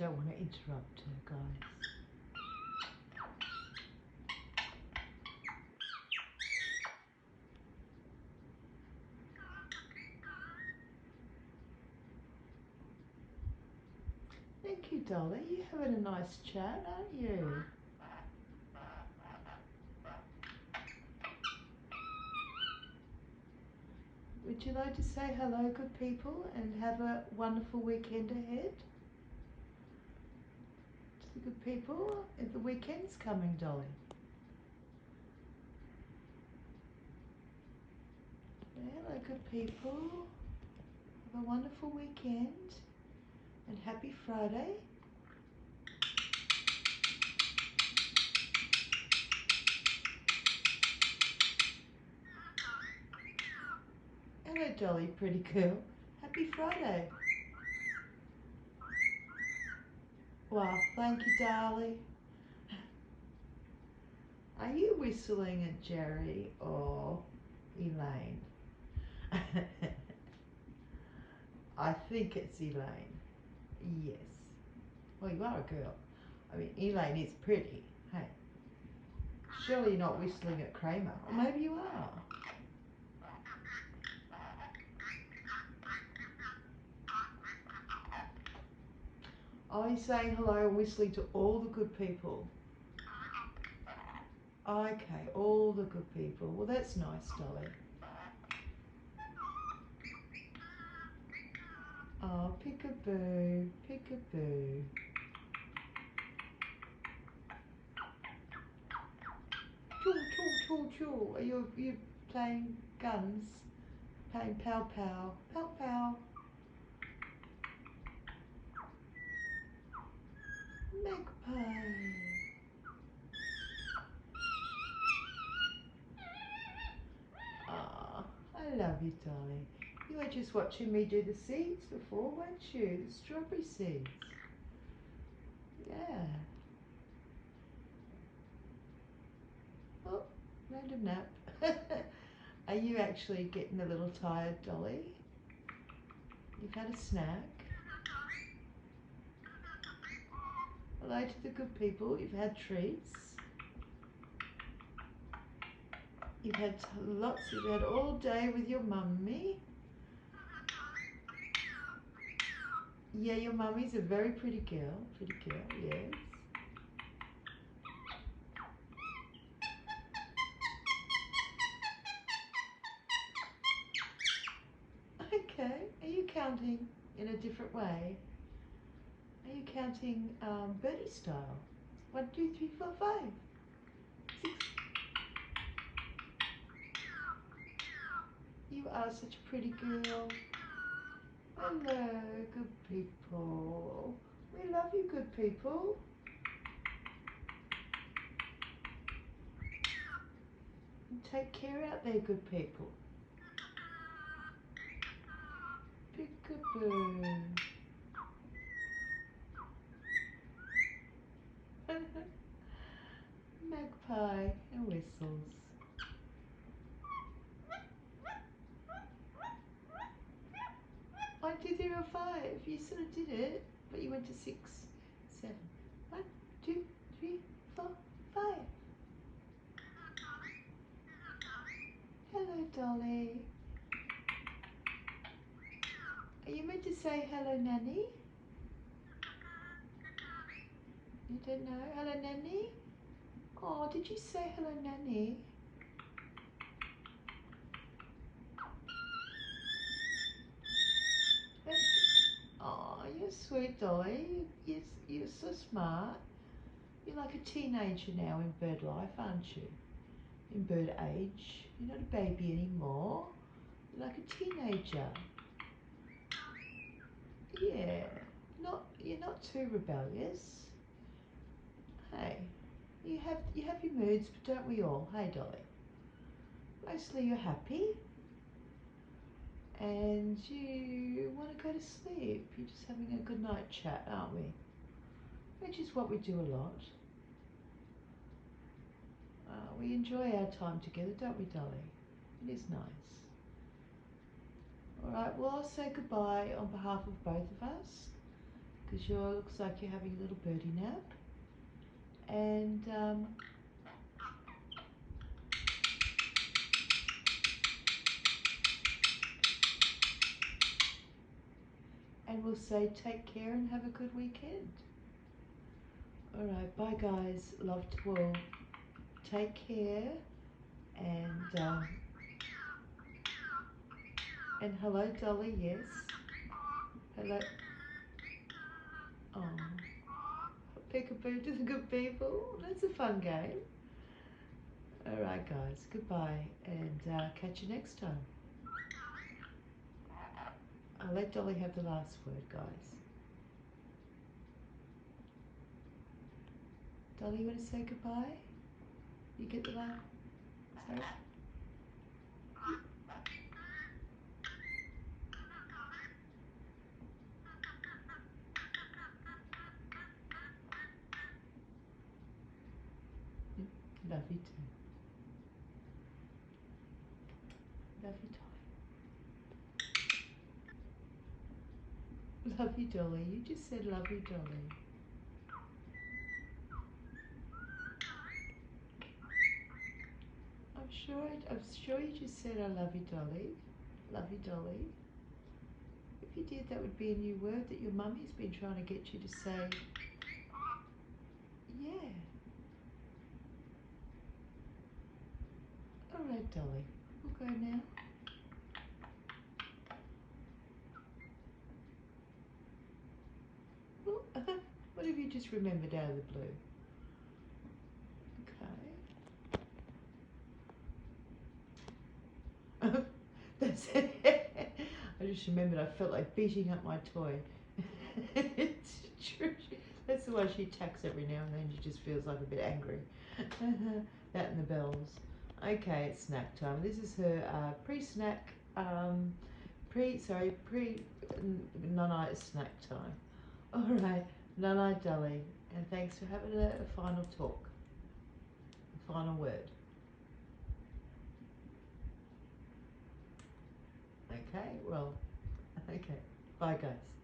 don't want to interrupt her, guys. Thank you, Dolly. You're having a nice chat, aren't you? Would you like to say hello, good people, and have a wonderful weekend ahead? To the good people, the weekend's coming, Dolly. Hello, good people. Have a wonderful weekend and happy Friday. Hello, Dolly, pretty girl. Happy Friday. Wow, thank you, Dolly. Are you whistling at Jerry or Elaine? I think it's Elaine. Yes. Well, you are a girl. I mean, Elaine is pretty. Hey. Surely you're not whistling at Kramer. Or maybe you are. Are you saying hello and whistling to all the good people? Okay, all the good people. Well, that's nice, Dolly. Oh, peekaboo, peekaboo. Choo, choo, choo, choo. Are you playing guns? Playing pow pow, pow pow. Magpie. Ah, I love you, Dolly. You were just watching me do the seeds before, weren't you? The strawberry seeds. Yeah. Oh, random nap. Are you actually getting a little tired, Dolly? You've had a snack. Hello to the good people. You've had treats. You've had lots. You've had all day with your mummy. Yeah, your mummy's a very pretty girl. Pretty girl, yes. Okay. Are you counting in a different way? Are you counting birdie style? 1, 2, 3, 4, 5, 6. You are such a pretty girl. Hello, good people. We love you, good people. And take care out there, good people. Peekaboo. Magpie and whistles. 1, 2, 3, 4, 5. You sort of did it, but you went to 6, 7. 1, 2, 3, 4, 5. Hello, Dolly. Are you meant to say hello, Nanny? You don't know? Hello, Nanny? Oh, did you say hello, Nanny? Oh, you're sweet, Dolly. You're so smart. You're like a teenager now in bird life, aren't you? In bird age. You're not a baby anymore. You're like a teenager. Yeah. You're not too rebellious. Hey, you have your moods, but don't we all? Hey, Dolly. Mostly you're happy. And you want to go to sleep. You're just having a good night chat, aren't we? Which is what we do a lot. We enjoy our time together, don't we, Dolly? It is nice. All right, well, I'll say goodbye on behalf of both of us. because looks like you're having a little birdie nap. And we'll say take care and have a good weekend. Alright, bye guys. Love to all. Take care. And hello Dolly, yes. Hello. Oh, peekaboo to the good people. That's a fun game. Alright guys, goodbye and catch you next time. I'll let Dolly have the last word, guys. Dolly, you want to say goodbye? You get the last. Sorry? Love you too. Love you, Dolly. Love you, Dolly. You just said love you, Dolly. I'm sure you just said I love you, Dolly. Love you, Dolly. If you did, that would be a new word that your mummy's been trying to get you to say. Yeah. All right, Dolly. We'll go now. What have you just remembered out of the blue? Okay. That's it. I just remembered I felt like beating up my toy. It's true. That's the way she attacks every now and then. She just feels like a bit angry. That and the bells. Okay, it's snack time. This is her pre-snack, non-night snack time. All right, night, Dolly, and thanks for having a final talk, a final word. Okay, well, okay, bye guys.